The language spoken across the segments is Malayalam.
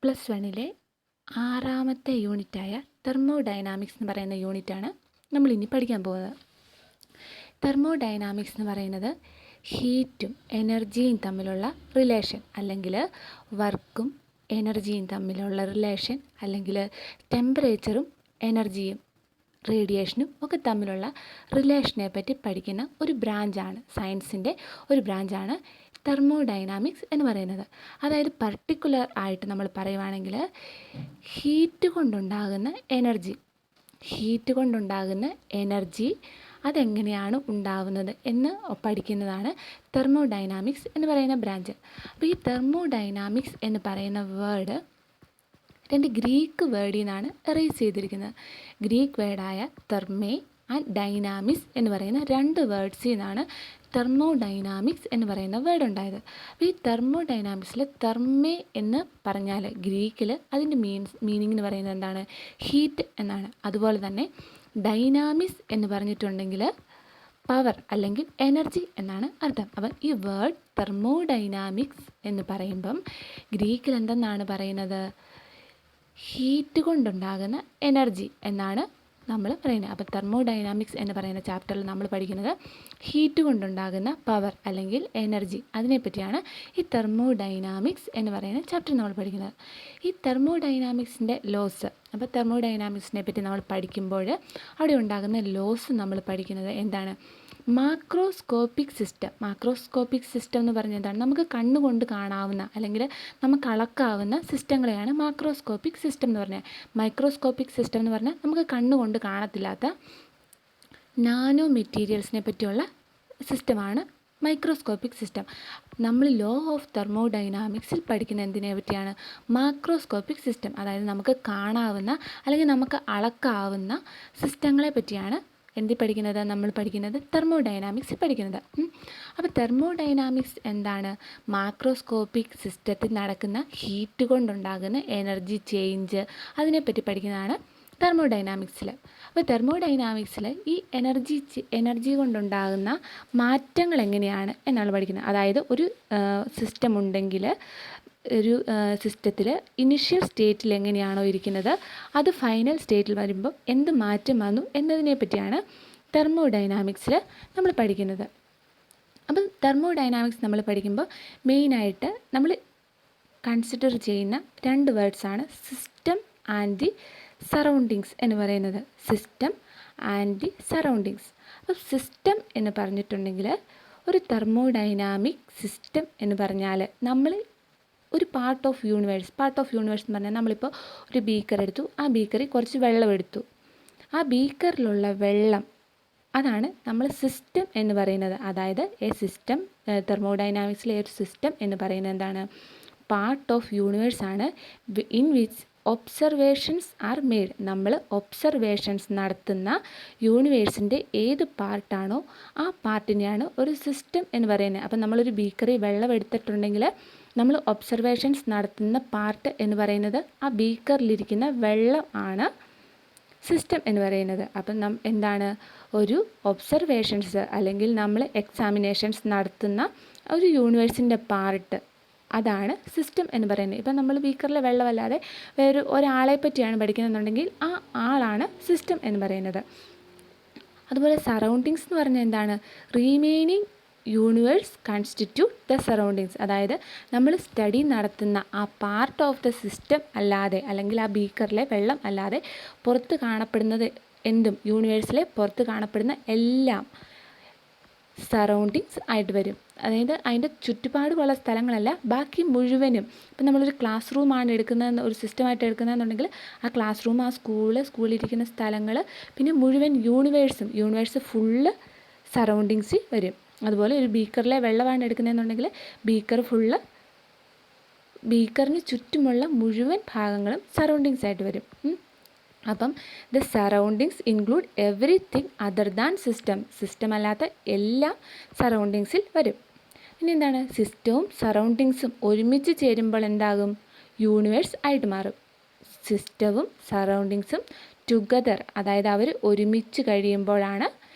+1 ആറാമത്തെ യൂണിറ്റായ തെർമോഡൈനാമിക്സ് എന്ന് പറയുന്ന യൂണിറ്റാണ് നമ്മളിനി പഠിക്കാൻ പോകുന്നത്. തെർമോഡൈനാമിക്സ് എന്ന് പറയുന്നത് ഹീറ്റും എനർജിയും തമ്മിലുള്ള റിലേഷൻ, അല്ലെങ്കിൽ വർക്കും എനർജിയും തമ്മിലുള്ള റിലേഷൻ, അല്ലെങ്കിൽ ടെമ്പറേച്ചറും എനർജിയും റേഡിയേഷനും ഒക്കെ തമ്മിലുള്ള റിലേഷനെ പറ്റി പഠിക്കുന്ന ഒരു ബ്രാഞ്ചാണ്, സയൻസിൻ്റെ ഒരു ബ്രാഞ്ചാണ് തെർമോഡൈനാമിക്സ് എന്ന് പറയുന്നത്. അതായത് പർട്ടിക്കുലർ ആയിട്ട് നമ്മൾ പറയുവാണെങ്കിൽ ഹീറ്റ് കൊണ്ടുണ്ടാകുന്ന എനർജി അതെങ്ങനെയാണ് ഉണ്ടാവുന്നത് എന്ന് പഠിക്കുന്നതാണ് തെർമോഡൈനാമിക്സ് എന്ന് പറയുന്ന ബ്രാഞ്ച്. അപ്പോൾ ഈ തെർമോഡൈനാമിക്സ് എന്ന് പറയുന്ന വേർഡ് 2 ഗ്രീക്ക് വേർഡിൽ നിന്നാണ് എറേസ് ചെയ്തിരിക്കുന്നത്. ഗ്രീക്ക് വേർഡായ തെർമേ ആൻഡ് ഡൈനാമിക്സ് എന്ന് പറയുന്ന 2 വേർഡ്സിൽ നിന്നാണ് തെർമോഡൈനാമിക്സ് എന്ന് പറയുന്ന വേർഡ് ഉണ്ടായത്. അപ്പോൾ ഈ തെർമോഡൈനാമിക്സിൽ തെർമേ എന്ന് പറഞ്ഞാൽ ഗ്രീക്കിൽ അതിൻ്റെ മീനിങ് എന്ന് പറയുന്നത് എന്താണ്? ഹീറ്റ് എന്നാണ്. അതുപോലെ തന്നെ ഡൈനാമിക്സ് എന്ന് പറഞ്ഞിട്ടുണ്ടെങ്കിൽ പവർ അല്ലെങ്കിൽ എനർജി എന്നാണ് അർത്ഥം. അപ്പം ഈ വേർഡ് തെർമോഡൈനാമിക്സ് എന്ന് പറയുമ്പം ഗ്രീക്കിൽ എന്തെന്നാണ് പറയുന്നത്? ഹീറ്റ് കൊണ്ടുണ്ടാകുന്ന എനർജി എന്നാണ് നമ്മൾ പറയുന്നത്. അപ്പോൾ തെർമോഡൈനാമിക്സ് എന്ന് പറയുന്ന ചാപ്റ്ററിൽ നമ്മൾ പഠിക്കുന്നത് ഹീറ്റ് കൊണ്ടുണ്ടാകുന്ന പവർ അല്ലെങ്കിൽ എനർജി, അതിനെപ്പറ്റിയാണ് ഈ തെർമോഡൈനാമിക്സ് എന്ന് പറയുന്ന ചാപ്റ്റർ നമ്മൾ പഠിക്കുന്നത്. ഈ തെർമോഡൈനാമിക്സിൻ്റെ ലോസ്, അപ്പോൾ തെർമോഡൈനാമിക്സിനെ പറ്റി നമ്മൾ പഠിക്കുമ്പോൾ അവിടെ ഉണ്ടാകുന്ന ലോസ് നമ്മൾ പഠിക്കുന്നത് എന്താണ്? മാക്രോസ്കോപ്പിക് സിസ്റ്റം എന്ന് പറഞ്ഞാൽ എന്താണ്? നമുക്ക് കണ്ണുകൊണ്ട് കാണാവുന്ന അല്ലെങ്കിൽ നമുക്ക് അളക്കാവുന്ന സിസ്റ്റങ്ങളെയാണ് മാക്രോസ്കോപ്പിക് സിസ്റ്റം എന്ന് പറഞ്ഞാൽ. മൈക്രോസ്കോപ്പിക് സിസ്റ്റം എന്ന് പറഞ്ഞാൽ നമുക്ക് കണ്ണുകൊണ്ട് കാണത്തില്ലാത്ത നാനോ മെറ്റീരിയൽസിനെ പറ്റിയുള്ള സിസ്റ്റമാണ് മൈക്രോസ്കോപ്പിക് സിസ്റ്റം. നമ്മൾ ലോ ഓഫ് തെർമോഡൈനാമിക്സിൽ പഠിക്കുന്ന എന്തിനെ പറ്റിയാണ്? മാക്രോസ്കോപ്പിക് സിസ്റ്റം, അതായത് നമുക്ക് കാണാവുന്ന അല്ലെങ്കിൽ നമുക്ക് അളക്കാവുന്ന സിസ്റ്റങ്ങളെ പറ്റിയാണ് നമ്മൾ പഠിക്കുന്നത് തെർമോഡൈനാമിക്സ് പഠിക്കുന്നത്. അപ്പോൾ തെർമോഡൈനാമിക്സ് എന്താണ്? മാക്രോസ്കോപ്പിക് സിസ്റ്റത്തിൽ നടക്കുന്ന ഹീറ്റ് കൊണ്ടുണ്ടാകുന്ന എനർജി ചേഞ്ച്, അതിനെപ്പറ്റി പഠിക്കുന്നതാണ് തെർമോഡൈനാമിക്സിൽ. അപ്പോൾ തെർമോഡൈനാമിക്സിൽ ഈ എനർജി കൊണ്ടുണ്ടാകുന്ന മാറ്റങ്ങൾ എങ്ങനെയാണ് എന്നാണ് പഠിക്കുന്നത്. അതായത് ഒരു സിസ്റ്റം ഉണ്ടെങ്കിൽ ഒരു സിസ്റ്റത്തിൽ ഇനിഷ്യൽ സ്റ്റേറ്റിൽ എങ്ങനെയാണോ ഇരിക്കുന്നത് അത് ഫൈനൽ സ്റ്റേറ്റിൽ വരുമ്പോൾ എന്ത് മാറ്റം വന്നു എന്നതിനെ പറ്റിയാണ് തെർമോഡൈനാമിക്സിൽ നമ്മൾ പഠിക്കുന്നത്. അപ്പം തെർമോഡൈനാമിക്സ് നമ്മൾ പഠിക്കുമ്പോൾ മെയിനായിട്ട് നമ്മൾ കൺസിഡർ ചെയ്യുന്ന 2 വേർഡ്സാണ് സിസ്റ്റം ആൻഡ് ദി സറൗണ്ടിങ്സ് എന്ന് പറയുന്നത്. System and the surroundings. അപ്പോൾ സിസ്റ്റം എന്ന് പറഞ്ഞിട്ടുണ്ടെങ്കിൽ ഒരു തെർമോഡൈനാമിക് സിസ്റ്റം എന്ന് പറഞ്ഞാൽ നമ്മൾ ഒരു പാർട്ട് ഓഫ് യൂണിവേഴ്സ് എന്ന് പറഞ്ഞാൽ നമ്മളിപ്പോൾ ഒരു ബീക്കർ എടുത്തു, ആ ബീക്കറിൽ കുറച്ച് വെള്ളം എടുത്തു, ആ ബീക്കറിലുള്ള വെള്ളം അതാണ് നമ്മൾ സിസ്റ്റം എന്ന് പറയുന്നത്. അതായത് സിസ്റ്റം തെർമോഡൈനാമിക്സിലെ ഒരു സിസ്റ്റം എന്ന് പറയുന്നത് എന്താണ്? പാർട്ട് ഓഫ് യൂണിവേഴ്സ് ആണ്, in which observations are made. നമ്മൾ ഒബ്സർവേഷൻസ് നടത്തുന്ന യൂണിവേഴ്സിൻ്റെ ഏത് പാർട്ടാണോ ആ പാർട്ടിനെയാണ് ഒരു സിസ്റ്റം എന്ന് പറയുന്നത്. അപ്പം നമ്മളൊരു ബീക്കറിൽ വെള്ളം എടുത്തിട്ടുണ്ടെങ്കിൽ നമ്മൾ ഒബ്സർവേഷൻസ് നടത്തുന്ന പാർട്ട് എന്ന് പറയുന്നത് ആ ബീക്കറിലിരിക്കുന്ന വെള്ളം ആണ് സിസ്റ്റം എന്ന് പറയുന്നത്. അപ്പം എന്താണ്? ഒരു ഒബ്സർവേഷൻസ് അല്ലെങ്കിൽ നമ്മൾ എക്സാമിനേഷൻസ് നടത്തുന്ന ഒരു യൂണിവേഴ്സിൻ്റെ പാർട്ട്, അതാണ് സിസ്റ്റം എന്ന് പറയുന്നത്. ഇപ്പം നമ്മൾ ബീക്കറിലെ വെള്ളമല്ലാതെ ഒരാളെ പറ്റിയാണ് പഠിക്കുന്നതെന്നുണ്ടെങ്കിൽ ആ ആളാണ് സിസ്റ്റം എന്ന് പറയുന്നത്. അതുപോലെ സറൗണ്ടിങ്സ് എന്ന് പറഞ്ഞാൽ എന്താണ്? Remaining universe constitute the surroundings. അതായത് നമ്മൾ സ്റ്റഡി നടത്തുന്ന ആ പാർട്ട് ഓഫ് ദ സിസ്റ്റം അല്ലാതെ അല്ലെങ്കിൽ ആ ബീക്കറിലെ വെള്ളം അല്ലാതെ പുറത്ത് കാണപ്പെടുന്നത് എന്തും, യൂണിവേഴ്സിലെ പുറത്ത് കാണപ്പെടുന്ന എല്ലാം സറൗണ്ടിങ്സ് ആയിട്ട് വരും. അതായത് അതിൻ്റെ ചുറ്റുപാടുമുള്ള സ്ഥലങ്ങളല്ല, ബാക്കി മുഴുവനും. ഇപ്പം നമ്മളൊരു ക്ലാസ് റൂമാണ് എടുക്കുന്നത്, ഒരു സിസ്റ്റമായിട്ട് എടുക്കുന്നതെന്നുണ്ടെങ്കിൽ ആ ക്ലാസ് റൂം, ആ സ്കൂളിലിരിക്കുന്ന സ്ഥലങ്ങൾ, പിന്നെ മുഴുവൻ യൂണിവേഴ്സ് ഫുള്ള് സറൗണ്ടിങ്സിൽ വരും. അതുപോലെ ഒരു ബീക്കറിലെ വെള്ളമാണ് എടുക്കുന്നതെന്നുണ്ടെങ്കിൽ ബീക്കറിന് ചുറ്റുമുള്ള മുഴുവൻ ഭാഗങ്ങളും സറൗണ്ടിങ്സ് ആയിട്ട് വരും. അപ്പം the surroundings include everything other than system അല്ലാത്ത എല്ലാം സറൗണ്ടിങ്സിൽ വരും. പിന്നെ എന്താണ്? സിസ്റ്റവും സറൗണ്ടിങ്സും ഒരുമിച്ച് ചേരുമ്പോൾ എന്താകും? യൂണിവേഴ്സ് ആയിട്ട് മാറും. സിസ്റ്റവും സറൗണ്ടിങ്സും ടുഗദർ, അതായത് അവർ ഒരുമിച്ച് കഴിയുമ്പോഴാണ്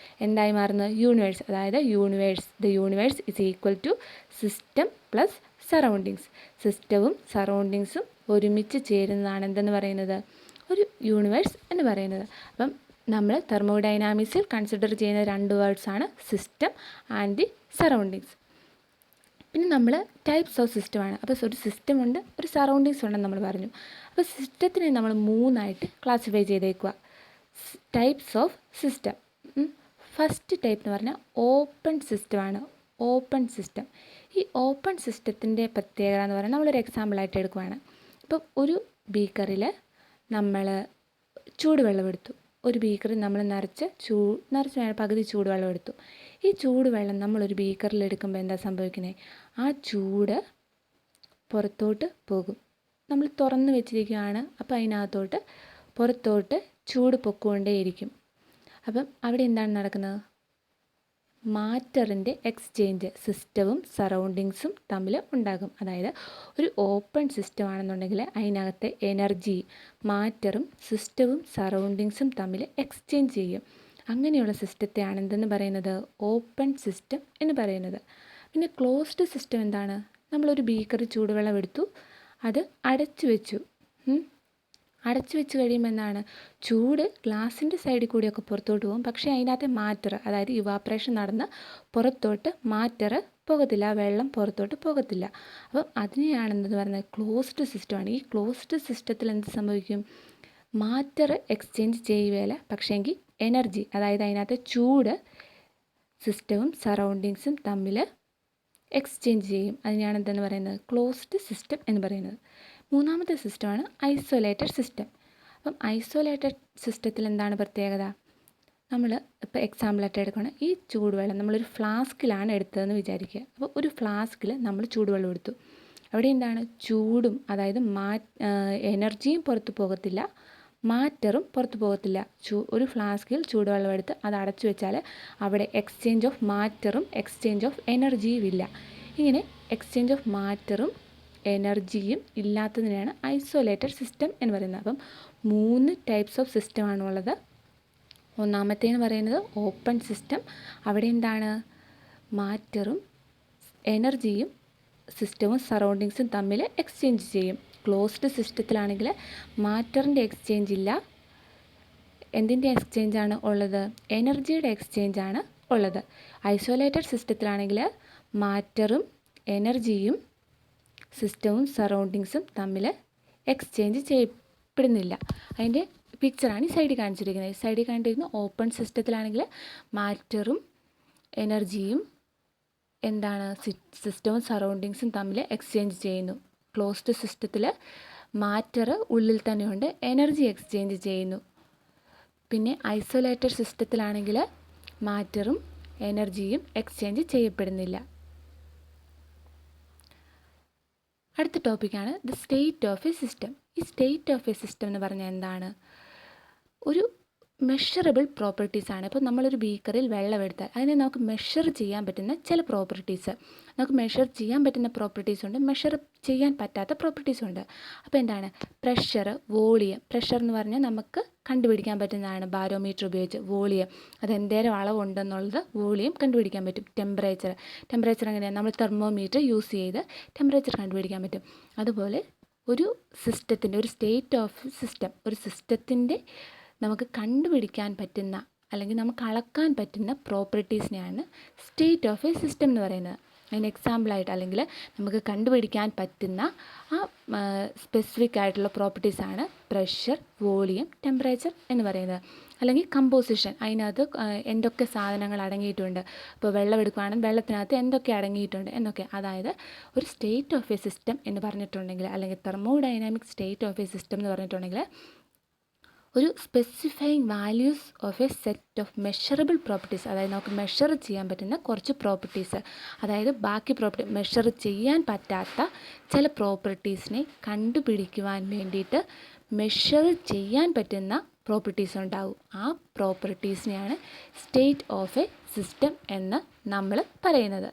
എന്തായി മാറുന്നത്? യൂണിവേഴ്സ്. അതായത് the universe is equal to system plus surroundings. സിസ്റ്റവും സറൗണ്ടിങ്സും ഒരുമിച്ച് ചേരുന്നതാണ് എന്തെന്ന് പറയുന്നത്, ഒരു യൂണിവേഴ്സ് എന്ന് പറയുന്നത്. അപ്പം നമ്മൾ തെർമോഡൈനാമിക്സിൽ കൺസിഡർ ചെയ്യുന്ന 2 വേർഡ്സാണ് സിസ്റ്റം ആൻഡ് ദി സറൗണ്ടിങ്സ്. പിന്നെ നമ്മൾ ടൈപ്സ് ഓഫ് സിസ്റ്റമാണ്. അപ്പോൾ ഒരു സിസ്റ്റം ഉണ്ട്, ഒരു സറൗണ്ടിങ്സ് ഉണ്ടെന്ന് നമ്മൾ പറഞ്ഞു. അപ്പോൾ സിസ്റ്റത്തിനെ നമ്മൾ 3ആയിട്ട് ക്ലാസിഫൈ ചെയ്തേക്കുക. Types of system. First type എന്ന് പറഞ്ഞാൽ ഓപ്പൺ സിസ്റ്റമാണ്. Open system. ഈ ഓപ്പൺ സിസ്റ്റത്തിൻ്റെ പ്രത്യേകത എന്ന് പറഞ്ഞാൽ നമ്മളൊരു എക്സാമ്പിളായിട്ട് എടുക്കുകയാണ്. ഇപ്പം ഒരു ബീക്കറിൽ നമ്മൾ ചൂടുവെള്ളം എടുത്തു. ഒരു ബീക്കറിൽ നമ്മൾ നിറച്ച് പകുതി ചൂടുവെള്ളം എടുത്തു. ഈ ചൂടുവെള്ളം നമ്മളൊരു ബീക്കറിൽ എടുക്കുമ്പോൾ എന്താ സംഭവിക്കുന്നത്, ആ ചൂട് പുറത്തോട്ട് പോകും. നമ്മൾ തുറന്ന് വെച്ചിരിക്കുകയാണ്, അപ്പോൾ അതിനകത്തോട്ട് പുറത്തോട്ട് ചൂട് പൊക്കോണ്ടേയിരിക്കും. അപ്പം അവിടെ എന്താണ് നടക്കുന്നത്, മാറ്ററിൻ്റെ എക്സ്ചേഞ്ച് സിസ്റ്റവും സറൗണ്ടിങ്സും തമ്മിൽ ഉണ്ടാകും. അതായത് ഒരു ഓപ്പൺ സിസ്റ്റം ആണെന്നുണ്ടെങ്കിൽ അതിനകത്തെ എനർജി മാറ്ററും സിസ്റ്റവും സറൗണ്ടിങ്സും തമ്മിൽ എക്സ്ചേഞ്ച് ചെയ്യും. അങ്ങനെയുള്ള സിസ്റ്റത്തെയാണ് എന്തെന്ന് പറയുന്നത്, ഓപ്പൺ സിസ്റ്റം എന്ന് പറയുന്നത്. പിന്നെ ക്ലോസ്ഡ് സിസ്റ്റം എന്താണ്, നമ്മളൊരു ബീക്കറിൽ ചൂടുവെള്ളം എടുത്തു, അത് അടച്ചു വെച്ചു. അടച്ചു വെച്ച് കഴിയുമ്പോൾ എന്താണ്, ചൂട് ഗ്ലാസിൻ്റെ സൈഡിൽ കൂടിയൊക്കെ പുറത്തോട്ട് പോകും. പക്ഷേ അതിനകത്തെ മാറ്റർ, അതായത് ഇവാപ്രേഷൻ നടന്ന് പുറത്തോട്ട് മാറ്റർ പോകത്തില്ല, വെള്ളം പുറത്തോട്ട് പോകത്തില്ല. അപ്പം അതിനെയാണെന്ന് പറയുന്നത് ക്ലോസ്ഡ് സിസ്റ്റമാണ്. ഈ ക്ലോസ്ഡ് സിസ്റ്റത്തിൽ എന്ത് സംഭവിക്കും, മാറ്റർ എക്സ്ചേഞ്ച് ചെയ്യുകയില്ല, പക്ഷേങ്കിൽ എനർജി, അതായത് അതിനകത്തെ ചൂട് സിസ്റ്റവും സറൗണ്ടിങ്സും തമ്മിൽ എക്സ്ചേഞ്ച് ചെയ്യും. അതിനെയാണ് എന്തെന്ന് പറയുന്നത്, ക്ലോസ്ഡ് സിസ്റ്റം എന്ന് പറയുന്നത്. 3-മത്തെ സിസ്റ്റമാണ് ഐസൊലേറ്റഡ് സിസ്റ്റം. അപ്പം ഐസൊലേറ്റഡ് സിസ്റ്റത്തിൽ എന്താണ് പ്രത്യേകത, നമ്മൾ ഇപ്പോൾ എക്സാമ്പിളായിട്ട് എടുക്കണം, ഈ ചൂടുവെള്ളം നമ്മളൊരു ഫ്ലാസ്കിലാണ് എടുത്തതെന്ന് വിചാരിക്കുക. അപ്പോൾ ഒരു ഫ്ലാസ്കിൽ നമ്മൾ ചൂടുവെള്ളം എടുത്തു. അവിടെ എന്താണ്, ചൂടും അതായത് എനർജിയും പുറത്തു പോകത്തില്ല, മാറ്ററും പുറത്തു പോകത്തില്ല. ഒരു ഫ്ലാസ്കിൽ ചൂടുവെള്ളം എടുത്ത് അത് അടച്ചു വെച്ചാൽ അവിടെ എക്സ്ചേഞ്ച് ഓഫ് മാറ്ററും എക്സ്ചേഞ്ച് ഓഫ് എനർജിയും ഇല്ല. ഇങ്ങനെ എക്സ്ചേഞ്ച് ഓഫ് മാറ്ററും എനർജിയും ഇല്ലാത്തതിനെയാണ് ഐസൊലേറ്റഡ് സിസ്റ്റം എന്ന് പറയുന്നത്. അപ്പം 3 ടൈപ്സ് ഓഫ് സിസ്റ്റമാണുള്ളത്. ഒന്നാമത്തേന്ന് പറയുന്നത് ഓപ്പൺ സിസ്റ്റം. അവിടെ എന്താണ്, മാറ്ററും എനർജിയും സിസ്റ്റവും സറൗണ്ടിങ്സും തമ്മിൽ എക്സ്ചേഞ്ച് ചെയ്യും. ക്ലോസ്ഡ് സിസ്റ്റത്തിലാണെങ്കിൽ മാറ്ററിൻ്റെ എക്സ്ചേഞ്ച് ഇല്ല. എന്തിൻ്റെ എക്സ്ചേഞ്ചാണ് ഉള്ളത്, എനർജിയുടെ എക്സ്ചേഞ്ചാണ് ഉള്ളത്. ഐസൊലേറ്റഡ് സിസ്റ്റത്തിലാണെങ്കിൽ മാറ്ററും എനർജിയും സിസ്റ്റവും സറൗണ്ടിങ്സും തമ്മിൽ എക്സ്ചേഞ്ച് ചെയ്യപ്പെടുന്നില്ല. അതിൻ്റെ പിക്ചറാണ് ഈ സൈഡിൽ കാണിച്ചിരിക്കുന്നത്. സൈഡിൽ കാണിച്ചിരിക്കുന്ന ഓപ്പൺ സിസ്റ്റത്തിലാണെങ്കിൽ മാറ്ററും എനർജിയും എന്താണ്, സിസ്റ്റവും സറൗണ്ടിങ്സും തമ്മിൽ എക്സ്ചേഞ്ച് ചെയ്യുന്നു. ക്ലോസ്ഡ് സിസ്റ്റത്തിൽ മാറ്റർ ഉള്ളിൽ തന്നെയുണ്ട്, എനർജി എക്സ്ചേഞ്ച് ചെയ്യുന്നു. പിന്നെ ഐസൊലേറ്റഡ് സിസ്റ്റത്തിലാണെങ്കിൽ മാറ്ററും എനർജിയും എക്സ്ചേഞ്ച് ചെയ്യപ്പെടുന്നില്ല. അടുത്ത ടോപ്പിക്കാണ് the state of A system. ഈ സ്റ്റേറ്റ് ഓഫ് എ സിസ്റ്റം എന്ന് പറഞ്ഞാൽ എന്താണ്, ഒരു മെഷറബിൾ പ്രോപ്പർട്ടീസാണ്. ഇപ്പോൾ നമ്മളൊരു ബീക്കറിൽ വെള്ളം എടുത്താൽ അതിനെ നമുക്ക് മെഷർ ചെയ്യാൻ പറ്റുന്ന ചില പ്രോപ്പർട്ടീസ്, നമുക്ക് മെഷർ ചെയ്യാൻ പറ്റുന്ന പ്രോപ്പർട്ടീസ് ഉണ്ട്, മെഷർ ചെയ്യാൻ പറ്റാത്ത പ്രോപ്പർട്ടീസ് ഉണ്ട്. അപ്പോൾ എന്താണ്, പ്രഷർ, വോളിയം. പ്രഷർ എന്ന് പറഞ്ഞാൽ നമുക്ക് കണ്ടുപിടിക്കാൻ പറ്റുന്നതാണ് ബാരോമീറ്റർ ഉപയോഗിച്ച്. വോളിയം, അത് എന്തേരം അളവുണ്ടെന്നുള്ളത് വോളിയം കണ്ടുപിടിക്കാൻ പറ്റും. ടെമ്പറേച്ചർ എങ്ങനെയാണ്, നമ്മൾ തെർമോമീറ്റർ യൂസ് ചെയ്ത് ടെമ്പറേച്ചർ കണ്ടുപിടിക്കാൻ പറ്റും. അതുപോലെ ഒരു സിസ്റ്റത്തിൻ്റെ, ഒരു സ്റ്റേറ്റ് ഓഫ് സിസ്റ്റം, ഒരു സിസ്റ്റത്തിൻ്റെ നമുക്ക് കണ്ടുപിടിക്കാൻ പറ്റുന്ന അല്ലെങ്കിൽ നമുക്ക് അളക്കാൻ പറ്റുന്ന പ്രോപ്പർട്ടീസിനെയാണ് സ്റ്റേറ്റ് ഓഫ് എ സിസ്റ്റം എന്ന് പറയുന്നത്. അതിന് എക്സാമ്പിളായിട്ട് അല്ലെങ്കിൽ നമുക്ക് കണ്ടുപിടിക്കാൻ പറ്റുന്ന ആ സ്പെസിഫിക് ആയിട്ടുള്ള പ്രോപ്പർട്ടീസാണ് പ്രഷർ, വോളിയം, ടെമ്പറേച്ചർ എന്ന് പറയുന്നത്. അല്ലെങ്കിൽ കമ്പോസിഷൻ, അതിനകത്ത് എന്തൊക്കെ സാധനങ്ങൾ അടങ്ങിയിട്ടുണ്ട്. ഇപ്പോൾ വെള്ളം എടുക്കുകയാണെങ്കിൽ വെള്ളത്തിനകത്ത് എന്തൊക്കെ അടങ്ങിയിട്ടുണ്ട് എന്നൊക്കെ. അതായത് ഒരു സ്റ്റേറ്റ് ഓഫ് എ സിസ്റ്റം എന്ന് പറഞ്ഞിട്ടുണ്ടെങ്കിൽ, അല്ലെങ്കിൽ thermodynamic state of A system എന്ന് പറഞ്ഞിട്ടുണ്ടെങ്കിൽ ഒരു specifying values of A set of measurable properties, അതായത് നമുക്ക് മെഷർ ചെയ്യാൻ പറ്റുന്ന കുറച്ച് പ്രോപ്പർട്ടീസ്, അതായത് ബാക്കി മെഷർ ചെയ്യാൻ പറ്റാത്ത ചില പ്രോപ്പർട്ടീസിനെ കണ്ടുപിടിക്കുവാൻ വേണ്ടിയിട്ട് മെഷർ ചെയ്യാൻ പറ്റുന്ന പ്രോപ്പർട്ടീസ് ഉണ്ടാവും. ആ പ്രോപ്പർട്ടീസിനെയാണ് സ്റ്റേറ്റ് ഓഫ് എ സിസ്റ്റം എന്ന് നമ്മൾ പറയുന്നത്.